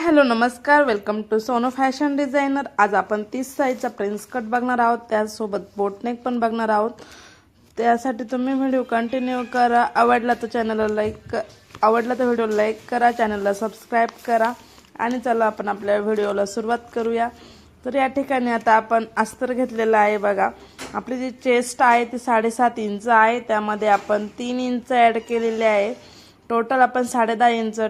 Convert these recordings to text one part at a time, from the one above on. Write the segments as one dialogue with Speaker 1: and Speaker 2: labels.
Speaker 1: Hello नमस्कार, welcome to Sono fashion designer. आज आपण 30 साईजचा प्रिन्स कट बघणार आहोत, त्यासोबत बोटनेक पण बघणार आहोत। त्यासाठी तुम्ही व्हिडिओ कंटिन्यू करा। आवडला तर व्हिडिओ लाईक करा, चॅनलला सबस्क्राइब करा आणि चला आपण आपल्या व्हिडिओला सुरुवात करूया। तर या ठिकाणी आता आपण अस्तर घेतलेला आहे बघा। आपली जी चेस्ट आहे ती 7.5 इंच आहे, त्यामध्ये आपण 3 इंच ॲड केलेले आहे। टोटल आपण 10.5 इंच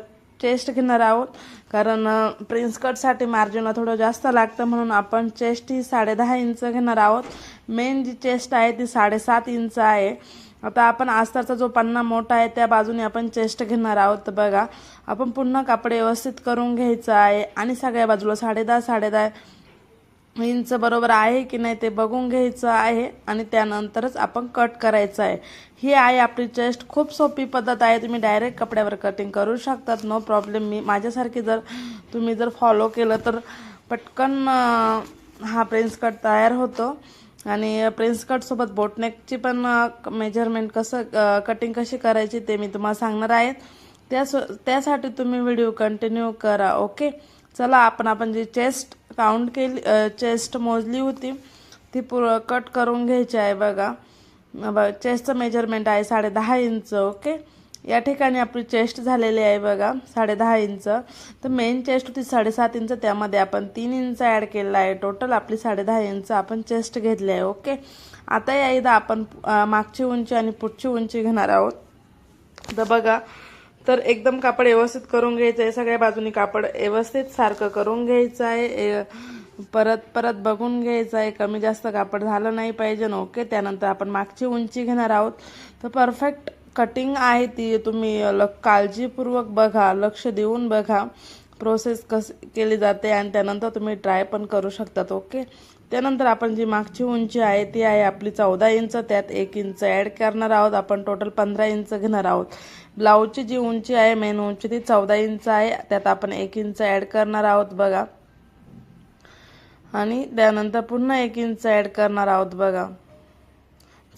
Speaker 1: चेस्ट घेणार आहोत, कारण प्रिन्स कटसाठी मार्जिन थोडं जास्त लागतं, म्हणून आपण चेस्ट ही 10.5 इंच घेणार आहोत। मेन जी चेस्ट आहे ती 7.5 इंच आहे। आता आपण अस्तरचा जो पन्ना मोठा आहे त्या बाजूने आपण चेस्ट घेणार आहोत। बघा, आपण पुन्हा कापड व्यवस्थित करून घ्यायचं आहे आणि सगळ्या बाजूला 10.5 इंच बरोबर आहे की नाही ते बघून घ्यायचं आहे आणि त्यानंतरच आपण कट करायचं आहे। ही आहे आपली चेस्ट। खूप सोपी पद्धत आहे, तुम्ही डायरेक्ट कपड्यावर कटिंग करू शकतात, नो प्रॉब्लेम। माझ्यासारखी तुम्ही फॉलो केलं तर पटकन हा प्रिन्स कट तयार होतो। आणि प्रिन्स कट सोबत बोटनेकची पण मेजरमेंट कटिंग कशी करायची ते मी तुम्हाला सांगणार आहे। त्यासाठी तुम्ही व्हिडिओ कंटिन्यू करा। ओके, चला आपण जी चेस्ट काउंट केली, चेस्ट मोजली होती ती कट करून घ्यायची आहे। बघा, चेस्टचं मेजरमेंट आहे 10.5 इंच। ओके, या ठिकाणी आपली चेस्ट झालेली आहे बघा 10.5 इंच। तर मेन चेस्ट होती 7.5 इंच, त्यामध्ये आपण 3 इंच ॲड केलेला आहे। टोटल आपली 10.5 इंच आपण चेस्ट घेतली आहे। ओके, आता या इथं आपण मागची उंची आणि पुढची उंची घेणार आहोत। तर बघा, तर एकदम कापड व्यवस्थित करून घ्यायचं आहे, सगळ्या बाजूनी कापड व्यवस्थित सारखं करून घ्यायचं आहे। परत बघून घ्यायचं आहे, कमी जास्त कापड झालं नाही पाहिजे। ओके, त्यानंतर आपण मागची उंची घेणार आहोत। तर परफेक्ट कटिंग आहे ती तुम्ही काळजीपूर्वक बघा, लक्ष देऊन बघा प्रोसेस कशी केली जाते आणि त्यानंतर तुम्ही ट्राय पण करू शकतात। ओके, त्यानंतर आपण जी मागची उंची आहे ती आहे आपली 14 इंच, त्यात 1 इंच ॲड करणार आहोत। आपण टोटल 15 इंच घेणार आहोत। ब्लाऊजची जी उंची आहे मेन उंची ती 14 इंच आहे, त्यात आपण 1 इंच ॲड करणार आहोत बघा, आणि त्यानंतर पुन्हा 1 इंच ॲड करणार आहोत। बघा,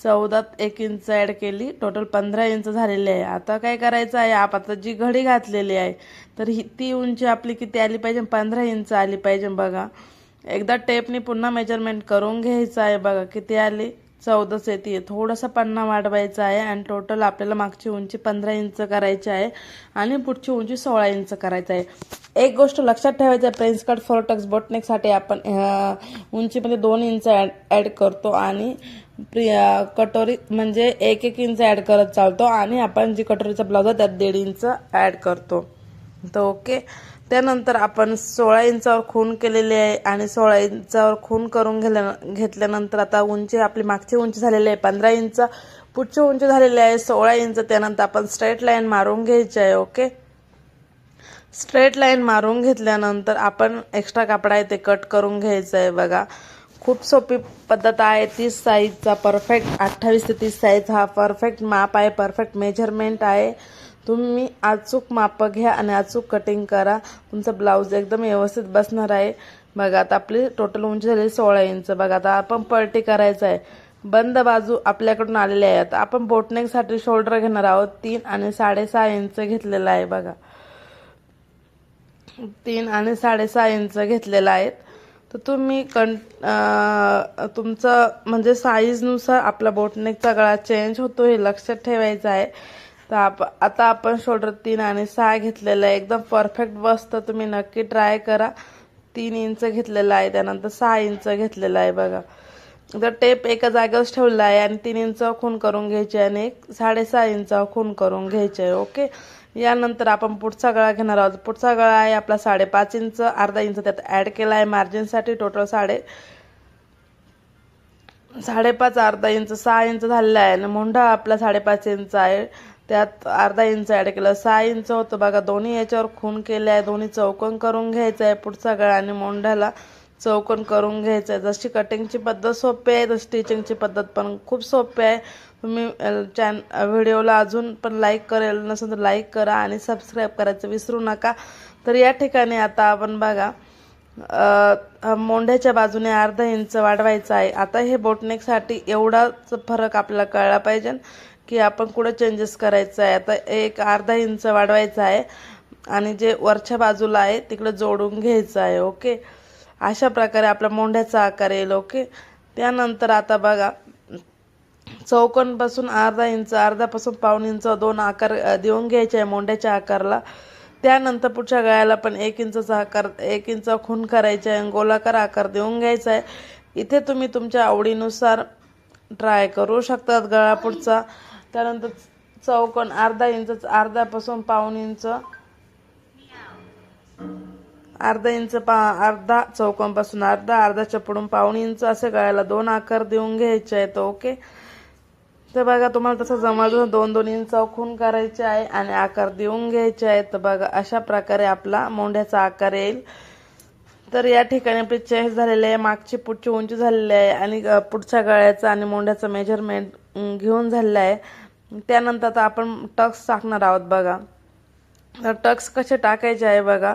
Speaker 1: 14त 1 इंच ॲड केली, टोटल 15 इंच झालेले आहे। आता काय करायचं आहे, आपण जी घडी घातलेली आहे तर ती उंची आपली किती आली पाहिजे, 15 इंच आली पाहिजे। बघा, एकदा टेपनी पुन्हा मेजरमेंट करून घ्यायचं आहे। बघा किती आली, 14च येते। थोडंसं पन्ना वाढवायचं आहे आणि टोटल आपल्याला मागची उंची 15 इंच करायची आहे आणि पुढची उंची 16 इंच करायचं आहे। एक गोष्ट लक्षात ठेवायचं आहे, प्रिन्स कट फोरटक्स बोटनेकसाठी आपण उंचीमध्ये 2 इंच ॲड करतो आणि कटोरी म्हणजे 1 इंच ॲड करत चालतो, आणि आपण जी कटोरीचा ब्लाउज आहे त्यात 1.5 इंच ॲड करतो। तर ओके, त्यानंतर आपण 16 इंचावर खून केलेली आहे आणि 16 इंचावर खून करून घेतल्यानंतर आता उंची आपली मागची उंची झालेली आहे 15 इंच, पुढची उंची झालेली आहे 16 इंच। त्यानंतर आपण स्ट्रेट लाईन मारून घ्यायची आहे। ओके, स्ट्रेट लाईन मारून घेतल्यानंतर आपण एक्स्ट्रा कापड आहे ते कट करून घ्यायचं आहे। बघा, खूप सोपी पद्धत आहे। 30 साईजचा परफेक्ट 28 ते 30 साईज हा परफेक्ट माप आहे, परफेक्ट मेजरमेंट आहे। तुम्ही अचूक माप घ्या आणि अचूक कटिंग करा, तुमचा ब्लाऊज एकदम व्यवस्थित बसणार आहे। बघा, आता आपली टोटल उंची झाली 16 इंच। बघा, आता आपण पलटी करायचं आहे, बंद बाजू आपल्याकडून आलेली आहे। आता आपण बोटनेकसाठी शोल्डर घेणार आहोत, 3 आणि 6.5 इंच घेतलेला आहे। बघा, 3 आणि 6.5 इंच घेतलेला आहे। तर तुम्ही तुमचं म्हणजे साईजनुसार आपला बोटनेकचा गळा चेंज होतो, हे लक्षात ठेवायचं आहे। तर आता आपण शोल्डर 3 आणि 6 घेतलेला आहे, एकदम परफेक्ट बसतं, तुम्ही नक्की ट्राय करा। 3 इंच घेतलेला आहे, त्यानंतर 6 इंच घेतलेला आहे। बघा, तर टेप एका जागेवरच ठेवलेला आहे आणि 3 इंच खून करून घ्यायचे आणि 6.5 इंच खून करून घ्यायचे आहे। ओके, यानंतर आपण पुढचा गळा घेणार आहोत। पुढचा गळा आहे आपला 5.5 इंच, अर्धा इंच त्यात ॲड केला आहे मार्जिनसाठी। टोटल 5.5 अर्धा इंच 6 इंच झालेला आहे आणि मोंढा आपला 5.5 इंच आहे, त्यात अर्धा इंच ॲड केलं 6 इंच होतं। बघा, दोन्ही याच्यावर खून केले आहे, दोन्ही चौकोन करून घ्यायचं आहे। पुढचा गळा आणि मोंढ्याला चौकोन करून घ्यायचं आहे। जशी कटिंगची पद्धत सोपी आहे तशी स्टिचिंगची पद्धत पण खूप सोपी आहे। तुम्ही व्हिडिओला अजून पण लाईक करेल नसेल तर लाईक करा आणि सबस्क्राईब करायचं विसरू नका। तर या ठिकाणी आता आपण बघा, मोंढ्याच्या बाजूने अर्धा इंच वाढवायचं आहे। आता हे बोटनेकसाठी एवढाच फरक आपल्याला कळला पाहिजे की आपण कुठे चेंजेस करायचं आहे। आता एक अर्धा इंच वाढवायचं आहे आणि जे वरच्या बाजूला आहे तिकडे जोडून घ्यायचं आहे. ओके, अशा प्रकारे आपला मोंढ्याचा आकार येईल. ओके, त्यानंतर आता बघा चौकोनपासून अर्धा इंच, अर्धापासून पाऊण इंच 2 आकार देऊन घ्यायचे आहे मोंढ्याच्या आकाराला. त्यानंतर पुढच्या गळ्याला पण 1 इंचचा आकार, 1 इंच खून करायचे आहे, गोलाकार आकार देऊन घ्यायचा आहे. इथे तुम्ही तुमच्या आवडीनुसार ट्राय करू शकतात गळा पुढचा. त्यानंतर चौकोन अर्धा इंच, अर्धापासून पाऊण इंच, अर्धा चौकोनपासून अर्धाच्या पुढून पाऊण इंच असे गळ्याला 2 आकार देऊन घ्यायचे आहेत. ओके, तर बघा तुम्हाला तसं जवळजवळ 2-2 इंच खून करायचे आहे आणि आकार देऊन घ्यायचे आहेत. तर बघा अशा प्रकारे आपला मोंढ्याचा आकार येईल. तर या ठिकाणी आपली चेस्ट झालेली आहे, मागची पुढची उंची झालेली आहे आणि पुढच्या गळ्याचं आणि मोंढ्याचं मेजरमेंट घेऊन झालेलं आहे. त्यानंतर आता आपण टक्स टाकणार आहोत. बघा टक्स कसे टाकायचे आहे बघा.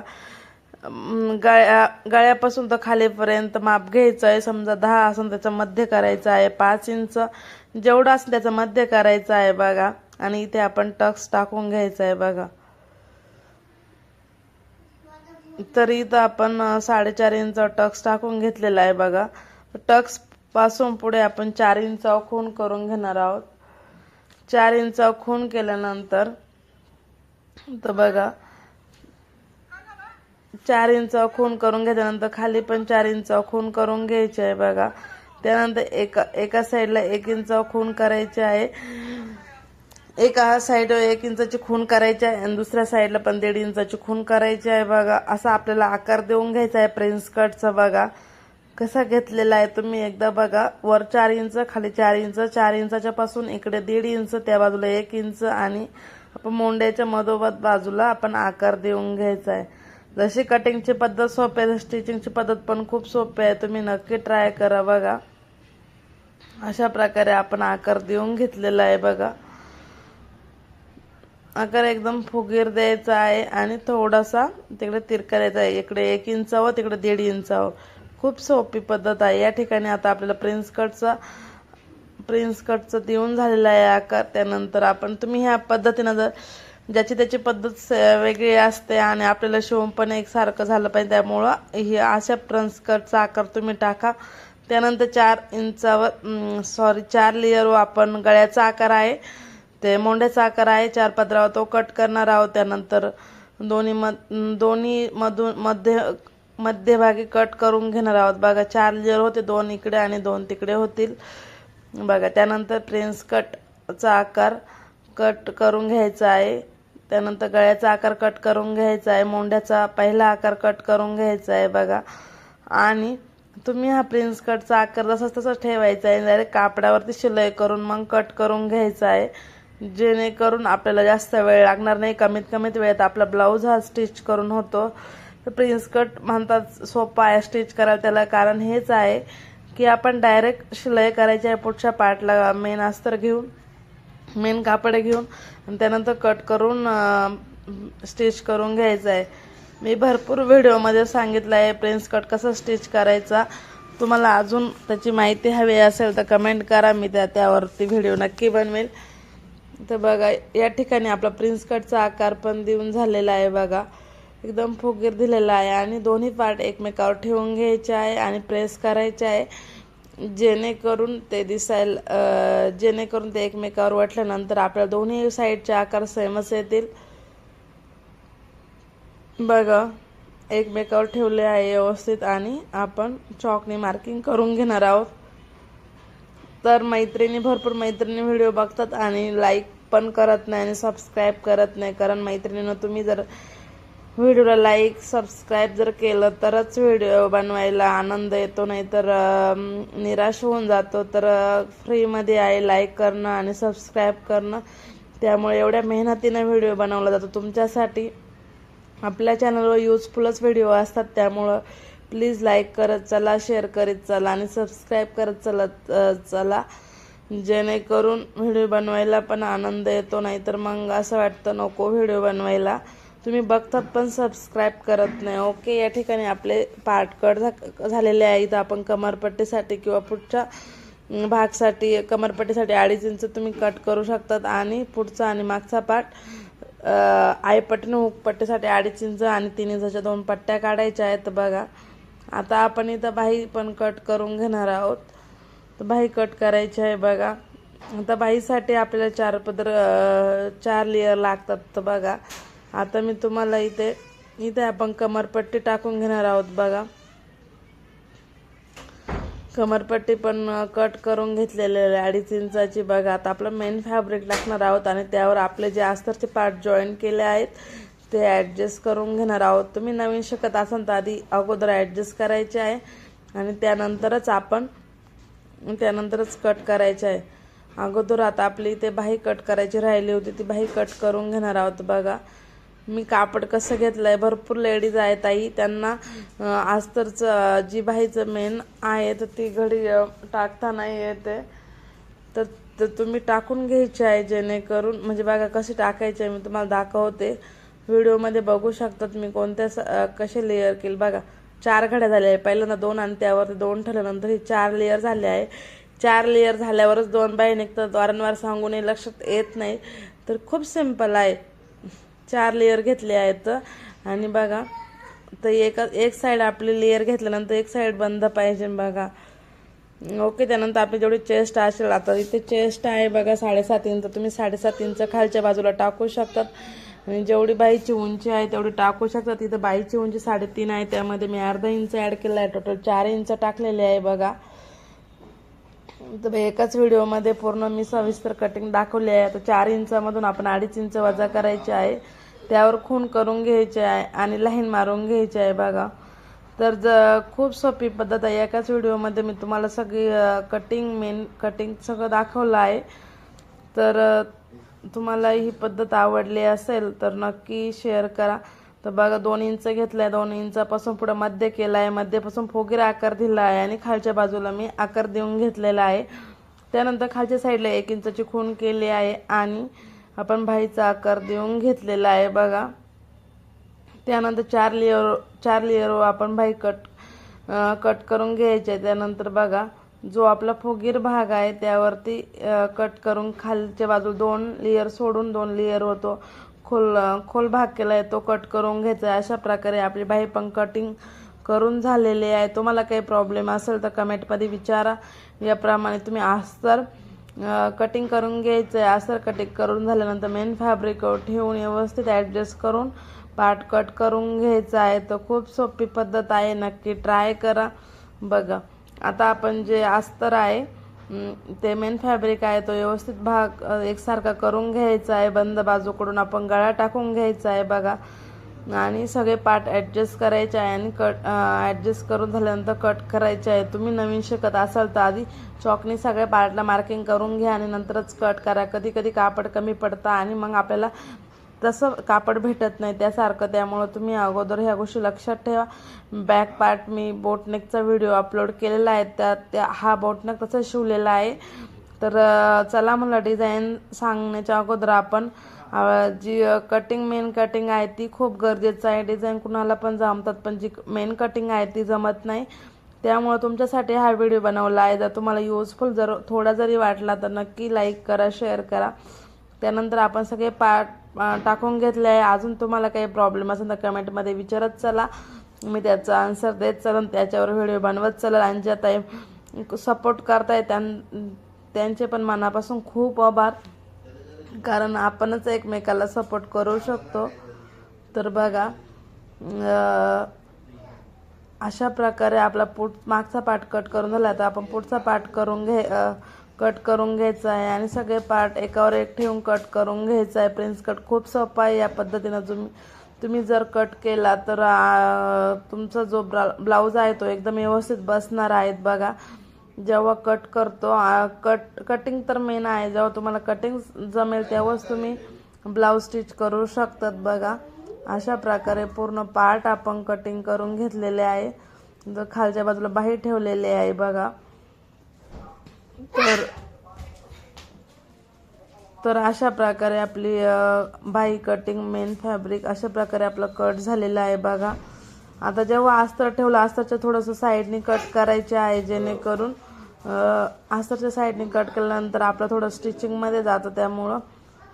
Speaker 1: गळ्यापासून तर खालीपर्यंत माप घ्यायचं आहे. समजा 10 असेल त्याचं मध्य करायचं आहे, 5 इंच जेवढं असेल त्याचं मध्य करायचं आहे बघा. आणि इथे आपण टक्स टाकून घ्यायचं आहे बघा. तर इथं आपण 4.5 इंच टक्स टाकून घेतलेला आहे बघा. टक्स पासून पुढे आपण 4 इंच खून करून घेणार आहोत. 4 इंच खून केल्यानंतर तर बघा 4 इंच खून करून घेतल्यानंतर खाली पण 4 इंच खून करून घ्यायचे आहे बघा. त्यानंतर एका साईडला 1 इंच खून करायचे आहे, एका साईड 1 इंचाची खून करायची आहे आणि दुसऱ्या साईडला पण 1.5 इंचाची खून करायची आहे बघा. असा आपल्याला आकार देऊन घ्यायचा आहे प्रिन्स कटचा. बघा कसा घेतलेला आहे तुम्ही एकदा बघा. वर 4 इंच, खाली 4 इंच, 4 इंचाच्या पासून इकडे 1.5 इंच, त्या बाजूला 1 इंच आणि आपण मोंढ्याच्या मधोमध बाजूला आपण आकार देऊन घ्यायचा आहे. जशी कटिंगची पद्धत सोपी आहे, स्टिचिंगची पद्धत पण खूप सोपी आहे. तुम्ही नक्की ट्राय करा बघा. अशा प्रकारे आपण आकार देऊन घेतलेला आहे बघा. आकार एकदम फुगीर द्यायचा आहे आणि थोडासा तिकडे तिरका द्यायचा आहे. इकडे 1 इंच व तिकडे 1.5 इंच. खूप सोपी पद्धत आहे. या ठिकाणी आता आपल्याला प्रिन्स कटचं देऊन झालेला आहे आकार. त्यानंतर आपण तुम्ही ह्या पद्धतीनं जर ज्याची त्याची पद्धत वेगळी असते आणि आपल्याला शिवून पण एकसारखं झालं पाहिजे, त्यामुळं ही अशा प्रिन्स कटचा आकार तुम्ही टाका. त्यानंतर 4 लेअरवर आपण गळ्याचा आकार आहे, ते मोंढ्याचा आकार आहे 4 पदरावर, तो कट करणार आहोत. त्यानंतर दोन्ही मधून मध्यभागी कट करून घेणार आहोत बघा. 4 लेअर होते, 2 इकडे आणि 2 तिकडे होतील बघा. त्यानंतर प्रिन्स कटचा आकार कट करून घ्यायचा आहे. त्यानंतर गळ्याचा आकार कट करून घ्यायचा आहे, मोंढ्याचा पहिला आकार कट करून घ्यायचा आहे बघा. आणि तुम्ही हा प्रिन्स कटचा आकार जसाच तसाच ठेवायचा आहे. डायरेक्ट कापडावरती शिलाई करून मग कट करून घ्यायचा आहे, जेणेकरून आपल्याला जास्त वेळ लागणार नाही. कमीत वेळेत आपला ब्लाऊज हा स्टिच करून होतो. तर प्रिन्स कट म्हणतात सोपा आहे स्टिच करायला, त्याला कारण हेच आहे की आपण डायरेक्ट शिलाई करायची आहे. पुढच्या पार्टला मेन अस्तर घेऊन, मेन कापड घेऊन आणि त्यानंतर कट करून स्टिच करून घ्यायचं आहे. मी भरपूर व्हिडिओमध्ये सांगितलं आहे प्रिन्स कट कसं स्टिच करायचा. तुम्हाला अजून त्याची माहिती हवी असेल तर कमेंट करा, मी त्यावरती व्हिडिओ नक्की बनवेल. तर बघा या ठिकाणी आपला प्रिन्स कटचा आकार पण देऊन झालेला आहे बघा. एकदम फुगीर दिलेला आहे आणि दोन्ही पार्ट एकमेकावर ठेवून घ्यायचे आहे आणि प्रेस करायचे आहे, जेणेकरून ते एकमेकावर वाटल्यानंतर आपल्याला दोन्ही साईडचे आकार सेमच येतील बघा. एकमेकावर ठेवले आहे व्यवस्थित आणि आपण चॉकने मार्किंग करून घेणार आहोत. तर भरपूर मैत्रिणी व्हिडिओ बघतात आणि लाईक पण करत नाही आणि सबस्क्राईब करत नाही. कारण मैत्रिणीनं तुम्ही जर व्हिडिओला लाईक सबस्क्राईब जर केलं तरच व्हिडिओ बनवायला आनंद येतो, नाहीतर निराश होऊन जातो. तर फ्रीमध्ये आहे लाईक करणं आणि सबस्क्राईब करणं, त्यामुळे एवढ्या मेहनतीनं व्हिडिओ बनवला जातो तुमच्यासाठी. आपल्या चॅनलवर युजफुलच व्हिडिओ असतात, त्यामुळं प्लीज लाईक करत चला, शेअर करीत चला आणि सबस्क्राईब करत चला, जेणेकरून व्हिडिओ बनवायला पण आनंद येतो. नाहीतर मग असं वाटतं नको व्हिडिओ बनवायला, तुम्ही बघतात पण सबस्क्राईब करत नाही. ओके, या ठिकाणी आपले पार्ट कट झालेले आहे. इथं आपण कमरपट्टीसाठी किंवा पुढच्या भागसाठी कमरपट्टीसाठी 2.5 इंच तुम्ही कट करू शकतात आणि पुढचा आणि मागचा पार्ट आईपट्टी हुक पट्टीसाठी 2.5 इंच आणि 3 इंचाच्या 2 पट्ट्या काढायच्या आहेत बघा. आता आपण इथं बाही पण कट करून घेणार आहोत. तर बाही कट करायची आहे बघा. आता बाहीसाठी आपल्याला 4 लेअर लागतात. तर बघा आता मी तुम्हाला इथे आपण कमरपट्टी टाकून घेणार आहोत बघा. कमरपट्टी पण कट करून घेतलेले 2.5 इंचाची बघा. आता आपलं मेन फॅब्रिक टाकणार आहोत आणि त्यावर आपले जे अस्तरचे पार्ट जॉईन केले आहेत ते ॲडजस्ट करून घेणार आहोत. तुम्ही नवीन शिकत असाल तर आधी अगोदर ॲडजस्ट करायचे आहे आणि त्यानंतरच कट करायचे आहे. अगोदर आता आपली इथे बाही कट करायची राहिली होती, ती बाही कट करून घेणार आहोत बघा. मी कापड कसं घेतलं आहे, भरपूर लेडीज आहेत ताई, त्यांना अस्तरचं जी बाहीचं मेन आहे तर ती घडी टाकता नाही येते. तर तुम्ही टाकून घ्यायची आहे जेणेकरून, म्हणजे बघा कशी टाकायची आहे मी तुम्हाला दाखवते. व्हिडिओमध्ये बघू शकतात मी कसे लेअर केले बघा. 4 घड्या झाल्या आहे. पहिल्यांदा 2 आणि त्यावरती 2 ठेवल्यानंतर ही 4 लेअर झाले आहे. 4 लेअर झाल्यावरच 2 बाही निघतात. वारंवार सांगूनही लक्षात येत नाही. तर खूप सिंपल आहे. 4 लेअर घेतले आहेत आणि बघा तर एक साईड आपली लेअर घेतल्यानंतर एक साईड बंद पाहिजे बघा. ओके. त्यानंतर आपली जेवढी चेस्ट असेल, आता इथे चेस्ट आहे बघा 7.5 इंच, तुम्ही 7.5 इंच खालच्या बाजूला टाकू शकतात आणि जेवढी बाईची उंची आहे तेवढी टाकू शकतात. इथं बाईची उंची 3.5 आहे, त्यामध्ये मी अर्धा इंच ॲड केला आहे. टोटल 4 इंच टाकलेले आहे बघा. तर एकाच व्हिडिओमध्ये पूर्ण मी सविस्तर कटिंग दाखवली आहे. आता 4 इंचामधून आपण 2.5 इंच वजा करायचे आहे, त्यावर खूण करून घ्यायचे आहे आणि लाईन मारून घ्यायची आहे बघा. तर खूप सोपी पद्धत आहे. एकाच व्हिडिओमध्ये मी तुम्हाला सगळी मेन कटिंग सगळं दाखवलं आहे. तर तुम्हाला ही पद्धत आवडली असेल तर नक्की शेअर करा. तर बघा 2 इंच घेतलं आहे, 2 इंचापासून पुढं मध्य केलं आहे, मध्यपासून फोगीरा आकार दिला आहे आणि खालच्या बाजूला मी आकार देऊन घेतलेला आहे. त्यानंतर खालच्या साईडला 1 इंचाची खूण केली आहे आणि आपण बाहीचा आकार देऊन घेतलेला आहे बघा. त्यानंतर 4 लेअर आपण बाही कट करून घ्यायचे. त्यानंतर बघा जो आपला फुगीर भाग आहे त्यावरती कट करून खालच्या बाजू 2 लेअर सोडून 2 लेअर होतो खोल भाग केला आहे तो कट करून घ्यायचा. अशा प्रकारे आपली बाही पण कटिंग करून झालेली आहे. तुम्हाला काही प्रॉब्लेम असेल तर कमेंटमध्ये विचारा. याप्रमाणे तुम्ही अस्तर कटिंग करून घ्यायचं आहे. अस्तर कटिंग करून झाल्यानंतर मेन फॅब्रिक ठेवून व्यवस्थित ॲडजस्ट करून पार्ट कट करून घ्यायचा आहे. तर खूप सोपी पद्धत आहे, नक्की ट्राय करा बघा. आता आपण जे अस्तर आहे ते मेन फॅब्रिक आहे तो व्यवस्थित भाग एकसारखा करून घ्यायचा आहे. बंद बाजूकडून आपण गळा टाकून घ्यायचा आहे बघा आणि सगळे पार्ट ॲडजस्ट करायचे आहे आणि ॲडजस्ट करून झाल्यानंतर कट करायचे आहे. तुम्ही नवीन शिकत असाल तर आधी चॉकनी सगळ्या पार्टला मार्किंग करून घ्या आणि नंतरच कट करा. कधी कधी कापड कमी पडतं आणि मग आपल्याला तसं कापड भेटत नाही त्यासारखं. त्यामुळं तुम्ही अगोदर ह्या गोष्टी लक्षात ठेवा. बॅक पार्ट मी बोटनेकचा व्हिडिओ अपलोड केलेला आहे, त्यात हा बोटनेक तसं शिवलेला आहे. तर चला मला डिझाईन सांगण्याच्या अगोदर आपण जी मेन कटिंग आहे ती खूप गरजेचं आहे. डिझाईन कुणाला पण जमतात पण जी मेन कटिंग आहे ती जमत नाही. त्यामुळे तुमच्यासाठी हा व्हिडिओ बनवला आहे. जर तुम्हाला युजफुल थोडा जरी वाटला तर नक्की लाईक करा, शेअर करा. त्यानंतर आपण सगळे पार्ट टाकून घेतले आहे. अजून तुम्हाला काही प्रॉब्लेम असेल तर कमेंटमध्ये विचारत चला, मी त्याचा आन्सर देत चलन, त्याच्यावर व्हिडिओ बनवत चला. आणि ज्या ताई सपोर्ट करताय त्यांचे पण मनापासून खूप आभार, कारण आपणच एकमेकाला सपोर्ट करू शकतो. तर बघा अशा प्रकारे आपला मागचा पार्ट कट करून झाला तर आपण पुढचा पार्ट कट करून घ्यायचा आहे आणि सगळे पार्ट एकावर एक ठेवून कट करून घ्यायचा आहे. प्रिन्स कट खूप सोपा आहे. या पद्धतीनं तुम्ही जर कट केला तर तुमचा जो ब्लाऊज आहे तो एकदम व्यवस्थित बसणार आहेत बघा. जेव्हा कट करतो कटिंग तर मेन आहे. जेव्हा तुम्हाला कटिंग जमेल तेव्हाच तुम्ही ब्लाऊज स्टिच करू शकतात बघा. अशा प्रकारे पूर्ण पार्ट आपण कटिंग करून घेतलेले आहे. जर खालच्या बाजूला बाही ठेवलेली आहे बघा. तर अशा प्रकारे आपली बाही कटिंग मेन फॅब्रिक अशा प्रकारे आपलं कट झालेलं आहे बघा. आता जेव्हा अस्तर ठेवलं अस्तरच्या थोडंसं साईडनी कट करायचे आहे, जेणेकरून अस्तरच्या साईडनी कट केल्यानंतर आपलं थोडं स्टिचिंगमध्ये जातं. त्यामुळं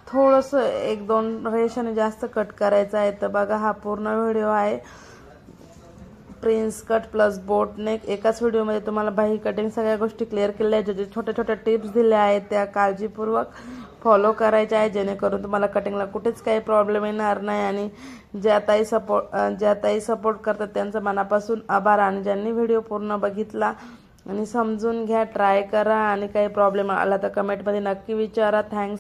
Speaker 1: थोडंसं 1-2 रेषाने जास्त कट करायचं आहे. तर बघा हा पूर्ण व्हिडिओ आहे प्रिन्स कट प्लस बोट नेक. एकाच व्हिडिओमध्ये तुम्हाला बाही कटिंग सगळ्या गोष्टी क्लिअर केल्या आहेत. जे छोट्या छोट्या टिप्स दिल्या आहेत त्या काळजीपूर्वक फॉलो करायच्या आहे, जेणेकरून तुम्हाला कटिंगला कुठेच काही प्रॉब्लेम येणार नाही. आणि ज्या ताई सपोर्ट करतात त्यांचं मनापासून आभार. आणि ज्यांनी व्हिडिओ पूर्ण बघितला आणि समजून घ्या, ट्राय करा. आणि काही प्रॉब्लेम आला तर कमेंटमध्ये नक्की विचारा. थँक्स.